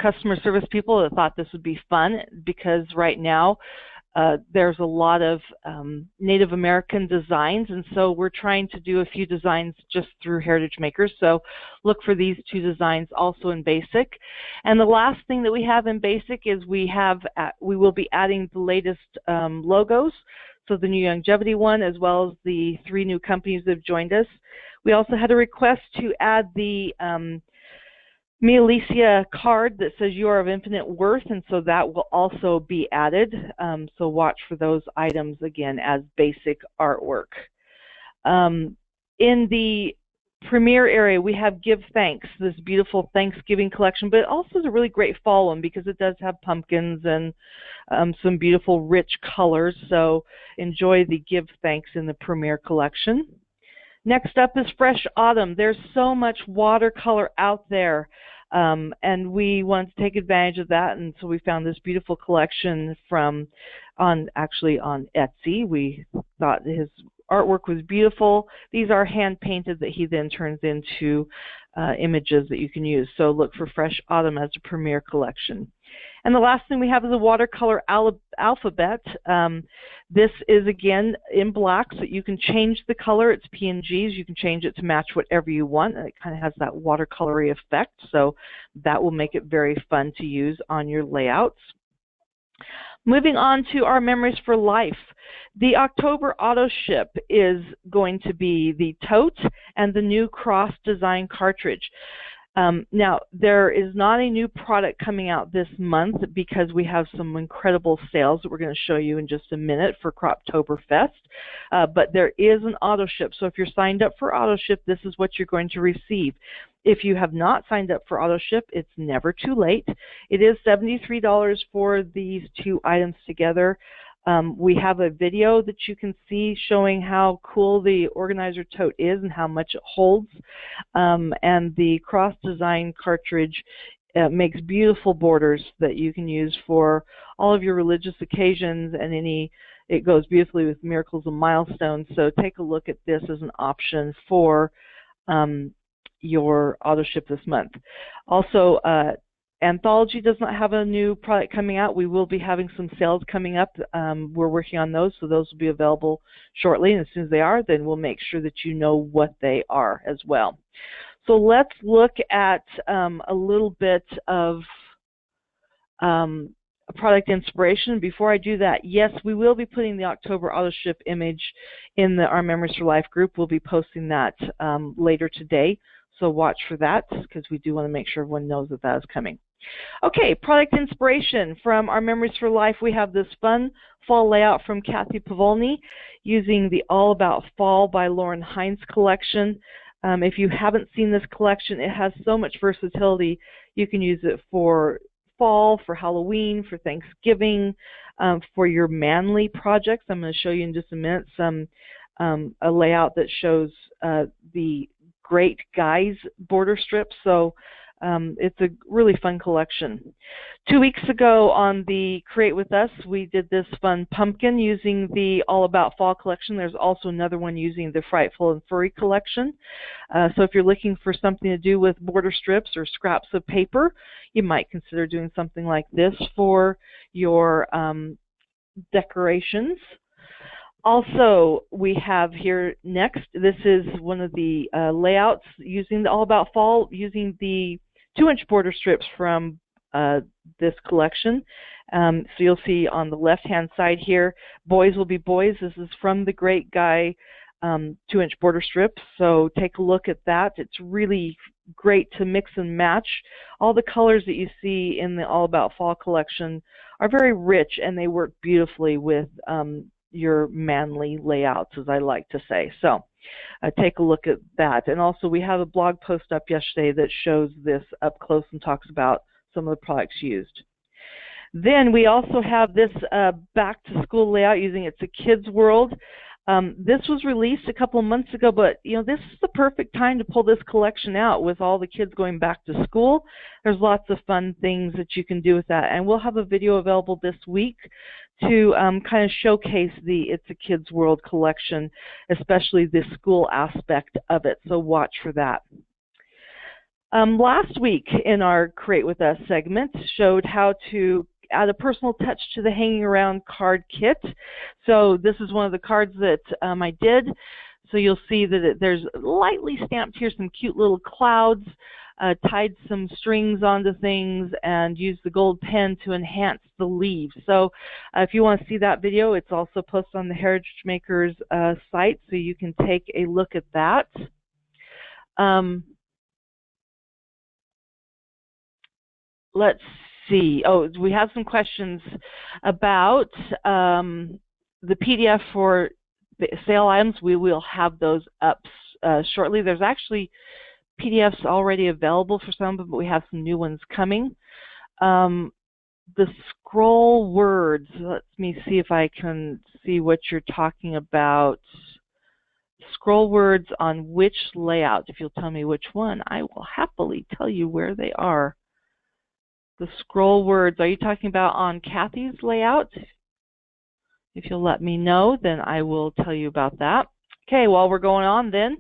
customer service people that thought this would be fun, because right now there's a lot of Native American designs, and so we're trying to do a few designs just through Heritage Makers. So look for these 2 designs also in basic. And the last thing that we have in basic is we will be adding the latest logos. So the new Youngevity one, as well as the 3 new companies that have joined us. We also had a request to add the Me Alicia card that says you are of infinite worth, and so that will also be added. So watch for those items again as basic artwork. In the Premier area, we have Give Thanks, this beautiful Thanksgiving collection, but it also is a really great fall one because it does have pumpkins and some beautiful rich colors. So enjoy the Give Thanks in the Premier collection. Next up is Fresh Autumn. There's so much watercolor out there, and we want to take advantage of that, and so we found this beautiful collection actually on Etsy. We thought his artwork was beautiful. These are hand painted that he then turns into images that you can use. So look for Fresh Autumn as a Premier collection. And the last thing we have is a watercolor alphabet. This is again in black, so you can change the color. It's PNGs. You can change it to match whatever you want. And it kind of has that watercolory effect, so that will make it very fun to use on your layouts. Moving on to our Memories for Life. The October auto ship is going to be the tote and the new cross design cartridge. Now, there is not a new product coming out this month because we have some incredible sales that we're going to show you in just a minute for Croptoberfest, but there is an auto ship. So if you're signed up for auto ship, this is what you're going to receive. If you have not signed up for auto ship, it's never too late. It is $73 for these 2 items together. We have a video that you can see showing how cool the organizer tote is and how much it holds. And the cross design cartridge makes beautiful borders that you can use for all of your religious occasions, and it goes beautifully with miracles and milestones. So take a look at this as an option for your auto ship this month. Also, Anthology does not have a new product coming out. We will be having some sales coming up. We're working on those, so those will be available shortly. And as soon as they are, then we'll make sure that you know what they are as well. So let's look at a little bit of product inspiration. Before I do that, yes, we will be putting the October auto ship image in our Memories for Life group. We'll be posting that later today. So watch for that because we do want to make sure everyone knows that that is coming. Okay, product inspiration from our Memories for Life. We have this fun fall layout from Kathy Pavolny using the All About Fall by Lauren Hines collection. If you haven't seen this collection, it has so much versatility. You can use it for fall, for Halloween, for Thanksgiving, for your manly projects. I'm going to show you in just a minute a layout that shows the Great Guys border strips. So It's a really fun collection. 2 weeks ago on the Create With Us, we did this fun pumpkin using the All About Fall collection. There's also another one using the Frightful and Furry collection. So if you're looking for something to do with border strips or scraps of paper, you might consider doing something like this for your decorations. Also, we have here next, this is one of the layouts using the All About Fall, using the 2-inch border strips from this collection. So you'll see on the left-hand side here, Boys Will Be Boys. This is from the Great Guy 2-inch border strips. So take a look at that. It's really great to mix and match. All the colors that you see in the All About Fall collection are very rich, and they work beautifully with your manly layouts, as I like to say. So take a look at that. And also we have a blog post up yesterday that shows this up close and talks about some of the products used. Then we also have this back to school layout using It's a Kid's World. This was released a couple of months ago, but this is the perfect time to pull this collection out with all the kids going back to school. There's lots of fun things that you can do with that, and we'll have a video available this week to kind of showcase the It's a Kid's World collection, especially the school aspect of it, so watch for that. Last week in our Create With Us segment showed how to add a personal touch to the hanging around card kit. So this is one of the cards that I did. So you'll see that there's lightly stamped here some cute little clouds, tied some strings onto things, and used the gold pen to enhance the leaves. So if you want to see that video, it's also posted on the Heritage Makers site, so you can take a look at that. Let's see. Oh, we have some questions about the PDF for the sale items. We will have those up shortly. There's actually PDFs already available for some, but we have some new ones coming. The scroll words, let me see if I can see what you're talking about. Scroll words on which layout? If you'll tell me which one, I will happily tell you where they are. The scroll words, are you talking about on Kathy's layout? If you'll let me know, then I will tell you about that. Okay, while we're going on then,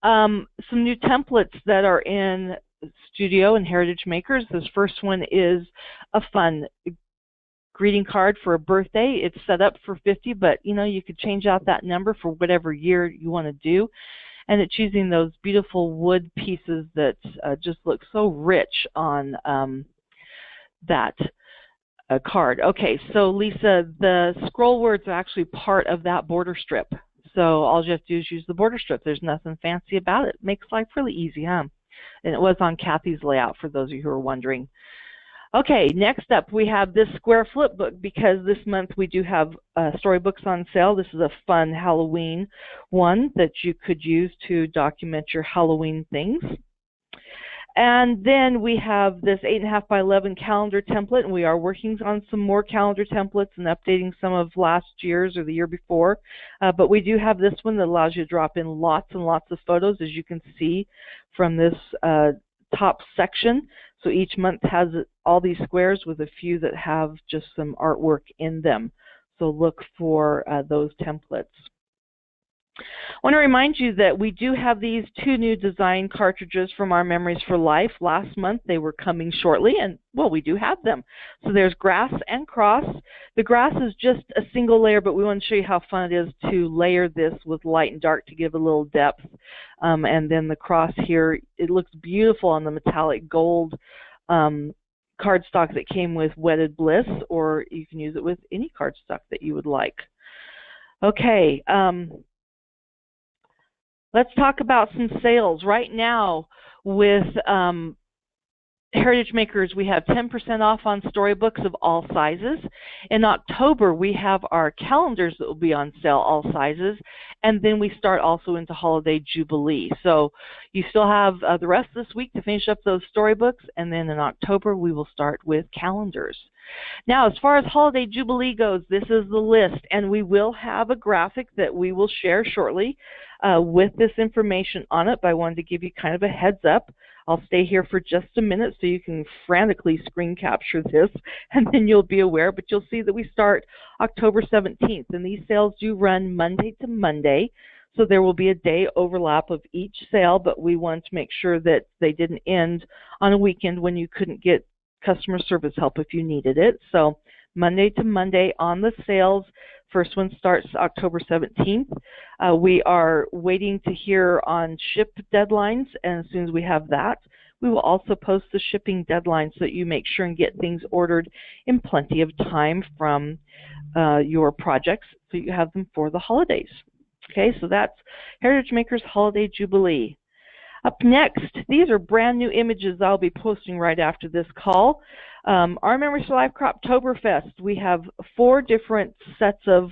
some new templates that are in Studio and Heritage Makers. This first one is a fun greeting card for a birthday. It's set up for 50, but you could change out that number for whatever year you want to do. And it's using those beautiful wood pieces that just look so rich on that card. Okay, so Lisa, the scroll words are actually part of that border strip. So all you have to do is use the border strip. There's nothing fancy about it. Makes life really easy, huh? And it was on Kathy's layout for those of you who are wondering. Okay, next up we have this square flip book, because this month we do have storybooks on sale. This is a fun Halloween one that you could use to document your Halloween things. And then we have this 8.5 by 11 calendar template, and we are working on some more calendar templates and updating some of last year's or the year before. But we do have this one that allows you to drop in lots and lots of photos, as you can see from this top section. So each month has all these squares with a few that have just some artwork in them. So look for those templates. I want to remind you that we do have these 2 new design cartridges from our Memories for Life. Last month they were coming shortly, and well, we do have them. So there's grass and cross. The grass is just a single layer, but we want to show you how fun it is to layer this with light and dark to give a little depth. And then the cross here, it looks beautiful on the metallic gold cardstock that came with Wedded Bliss, or you can use it with any cardstock that you would like. Okay. Let's talk about some sales. Right now with Heritage Makers, we have 10% off on storybooks of all sizes. In October, we have our calendars that will be on sale, all sizes. And then we start also into Holiday Jubilee. So you still have the rest of this week to finish up those storybooks. And then in October, we will start with calendars. Now, as far as Holiday Jubilee goes, this is the list, and we will have a graphic that we will share shortly with this information on it, but I wanted to give you kind of a heads up. I'll stay here for just a minute so you can frantically screen capture this, and then you'll be aware, but you'll see that we start October 17th, and these sales do run Monday to Monday, so there will be a day overlap of each sale, but we want to make sure that they didn't end on a weekend when you couldn't get customer service help if you needed it. So Monday to Monday on the sales. First one starts October 17th. We are waiting to hear on ship deadlines, and as soon as we have that, we will also post the shipping deadline so that you make sure and get things ordered in plenty of time from your projects so you have them for the holidays. Okay, so that's Heritage Makers Holiday Jubilee. Up next, these are brand new images I'll be posting right after this call. Our Memories for Life Croptoberfest. We have 4 different sets of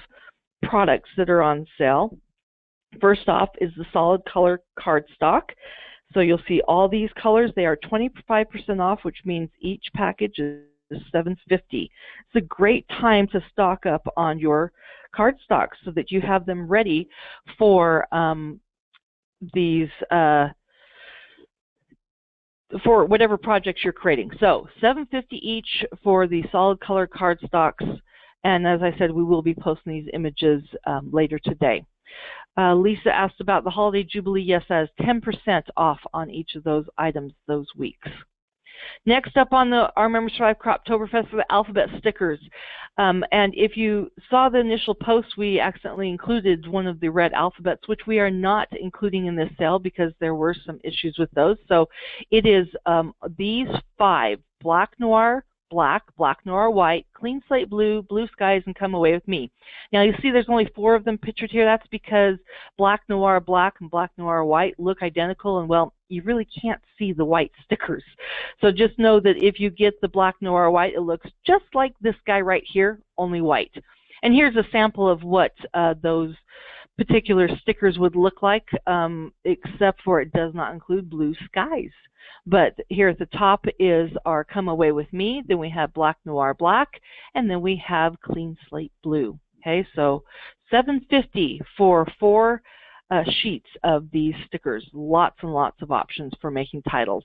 products that are on sale. First off is the solid color cardstock. So you'll see all these colors. They are 25% off, which means each package is $7.50. It's a great time to stock up on your cardstock so that you have them ready for these for whatever projects you're creating. So $7.50 each for the solid color cardstocks, and as I said, we will be posting these images later today. Lisa asked about the Holiday Jubilee. Yes, that is 10% off on each of those items those weeks. Next up on the Our Memories for Life Croptoberfest are the alphabet stickers. And if you saw the initial post, we accidentally included one of the red alphabets, which we are not including in this sale because there were some issues with those. So it is these 5: Black Noir, Black, Black Noir White, Clean Slate Blue, Blue Skies, and Come Away With Me. Now you see there's only 4 of them pictured here. That's because Black Noir Black and Black Noir White look identical, and well, you really can't see the white stickers. So just know that if you get the Black Noir White, it looks just like this guy right here, only white. And here's a sample of what those particular stickers would look like, except for it does not include blue skies. But here at the top is our Come Away With Me, then we have Black Noir Black, and then we have Clean Slate Blue. Okay, so $7.50 for 4 sheets of these stickers. Lots and lots of options for making titles.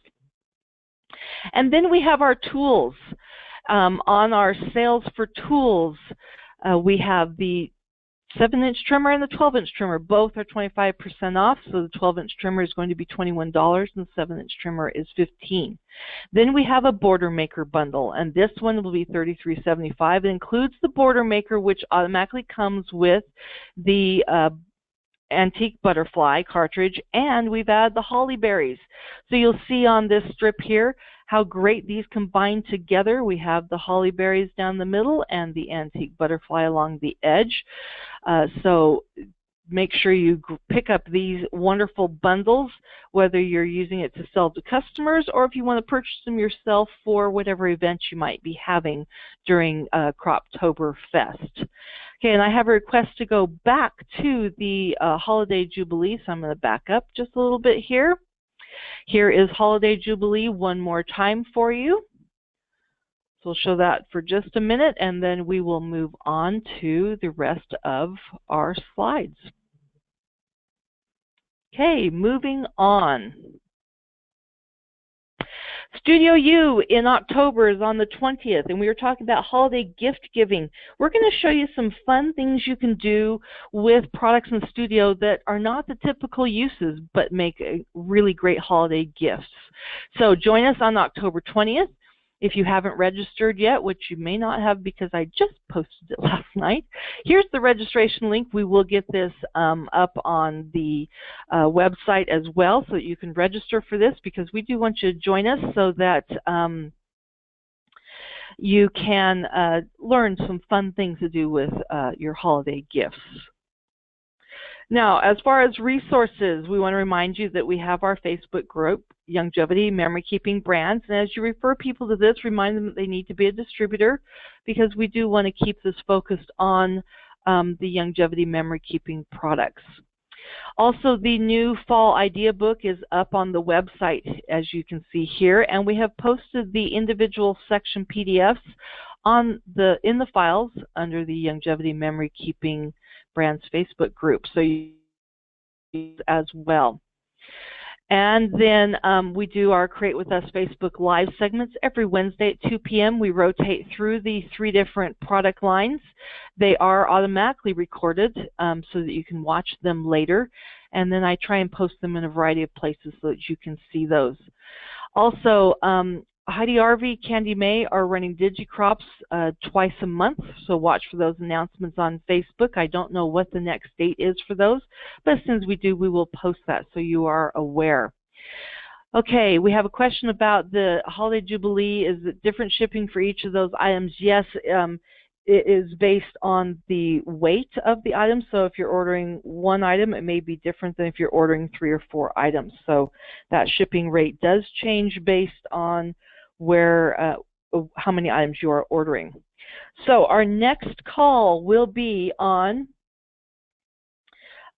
And then we have our tools. On our sales for tools, we have the 7-inch trimmer and the 12-inch trimmer. Both are 25% off, so the 12-inch trimmer is going to be $21 and the 7-inch trimmer is $15. Then we have a border maker bundle, and this one will be $33.75. It includes the border maker, which automatically comes with the antique butterfly cartridge, and we've added the holly berries. So you'll see on this strip here how great these combine together. We have the holly berries down the middle and the antique butterfly along the edge. So make sure you pick up these wonderful bundles, whether you're using it to sell to customers or if you want to purchase them yourself for whatever event you might be having during Croptoberfest. Okay, and I have a request to go back to the Holiday Jubilee, so I'm going to back up just a little bit here. Here is Holiday Jubilee one more time for you. So we'll show that for just a minute, and then we will move on to the rest of our slides. Okay, moving on. Studio U in October is on the 20th, and we were talking about holiday gift giving. We're going to show you some fun things you can do with products in the studio that are not the typical uses, but make really great holiday gifts. So join us on October 20th. If you haven't registered yet, which you may not have because I just posted it last night, here's the registration link. We will get this up on the website as well so that you can register for this, because we do want you to join us so that you can learn some fun things to do with your holiday gifts. Now, as far as resources, we want to remind you that we have our Facebook group, Youngevity Memory Keeping Brands. And as you refer people to this, remind them that they need to be a distributor, because we do want to keep this focused on the Youngevity memory keeping products. Also, the new fall idea book is up on the website, as you can see here, and we have posted the individual section PDFs in the files under the Youngevity Memory Keeping Brands Facebook group, so you as well. And then we do our Create With Us Facebook Live segments every Wednesday at 2 p.m. We rotate through the 3 different product lines. They are automatically recorded so that you can watch them later. And then I try and post them in a variety of places so that you can see those. Also, Heidi Arvey, Candy May are running DigiCrops twice a month, so watch for those announcements on Facebook. I don't know what the next date is for those, but as soon as we do, we will post that so you are aware. Okay, we have a question about the Holiday Jubilee. Is it different shipping for each of those items? Yes, it is based on the weight of the item. So if you're ordering 1 item, it may be different than if you're ordering 3 or 4 items. So that shipping rate does change based on where how many items you are ordering. So our next call will be on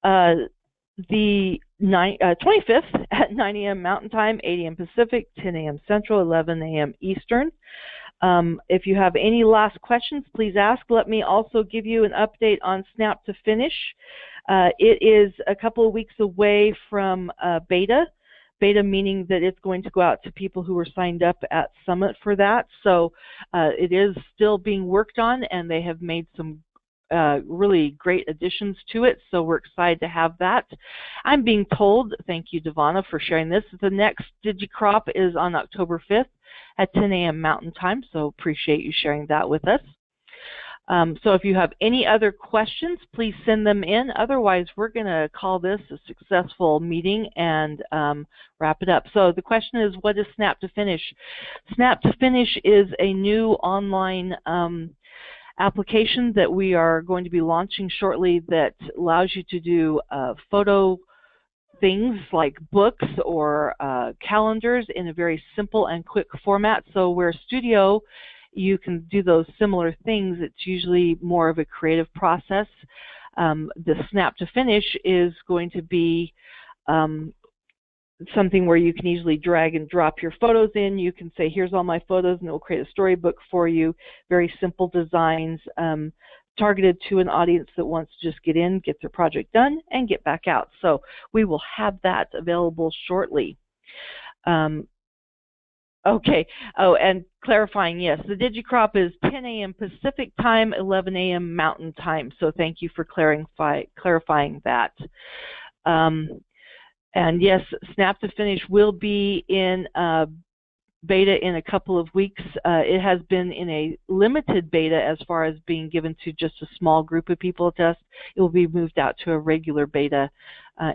the 25th at 9 a.m. Mountain Time, 8 a.m. Pacific, 10 a.m. Central, 11 a.m. Eastern. If you have any last questions, please ask. Let me also give you an update on Snap to Finish. It is a couple of weeks away from beta. Beta meaning that it's going to go out to people who were signed up at Summit for that. So it is still being worked on, and they have made some really great additions to it. So we're excited to have that. I'm being told, thank you, Devana, for sharing this, the next DigiCrop is on October 5th at 10 a.m. Mountain Time. So appreciate you sharing that with us. So if you have any other questions, please send them in. Otherwise, we're going to call this a successful meeting and wrap it up. So the question is, what is Snap to Finish? Snap to Finish is a new online application that we are going to be launching shortly that allows you to do photo things like books or calendars in a very simple and quick format. So where Studio, you can do those similar things, it's usually more of a creative process. The Snap to Finish is going to be something where you can easily drag and drop your photos in. You can say, here's all my photos, and it will create a storybook for you. Very simple designs targeted to an audience that wants to just get in, get their project done, and get back out. So we will have that available shortly. Okay. Oh, and clarifying, yes, the DigiCrop is 10 a.m. Pacific time, 11 a.m. Mountain time. So thank you for clarifying that. And yes, Snap to Finish will be in beta in a couple of weeks. It has been in a limited beta as far as being given to just a small group of people to test. It will be moved out to a regular beta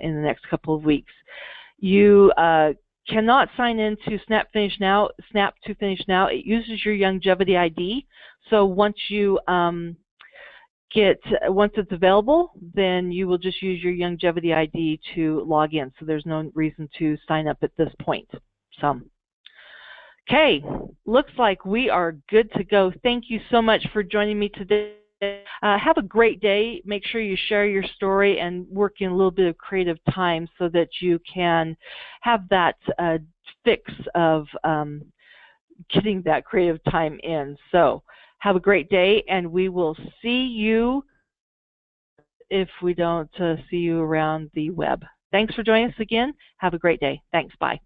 in the next couple of weeks. You cannot sign into Snap to Finish now. It uses your Youngevity ID. So once you once it's available, then you will just use your Youngevity ID to log in. So there's no reason to sign up at this point. Okay, looks like we are good to go. Thank you so much for joining me today. Have a great day. Make sure you share your story and work in a little bit of creative time so that you can have that fix of getting that creative time in. So have a great day, and we will see you if we don't see you around the web. Thanks for joining us again. Have a great day. Thanks. Bye.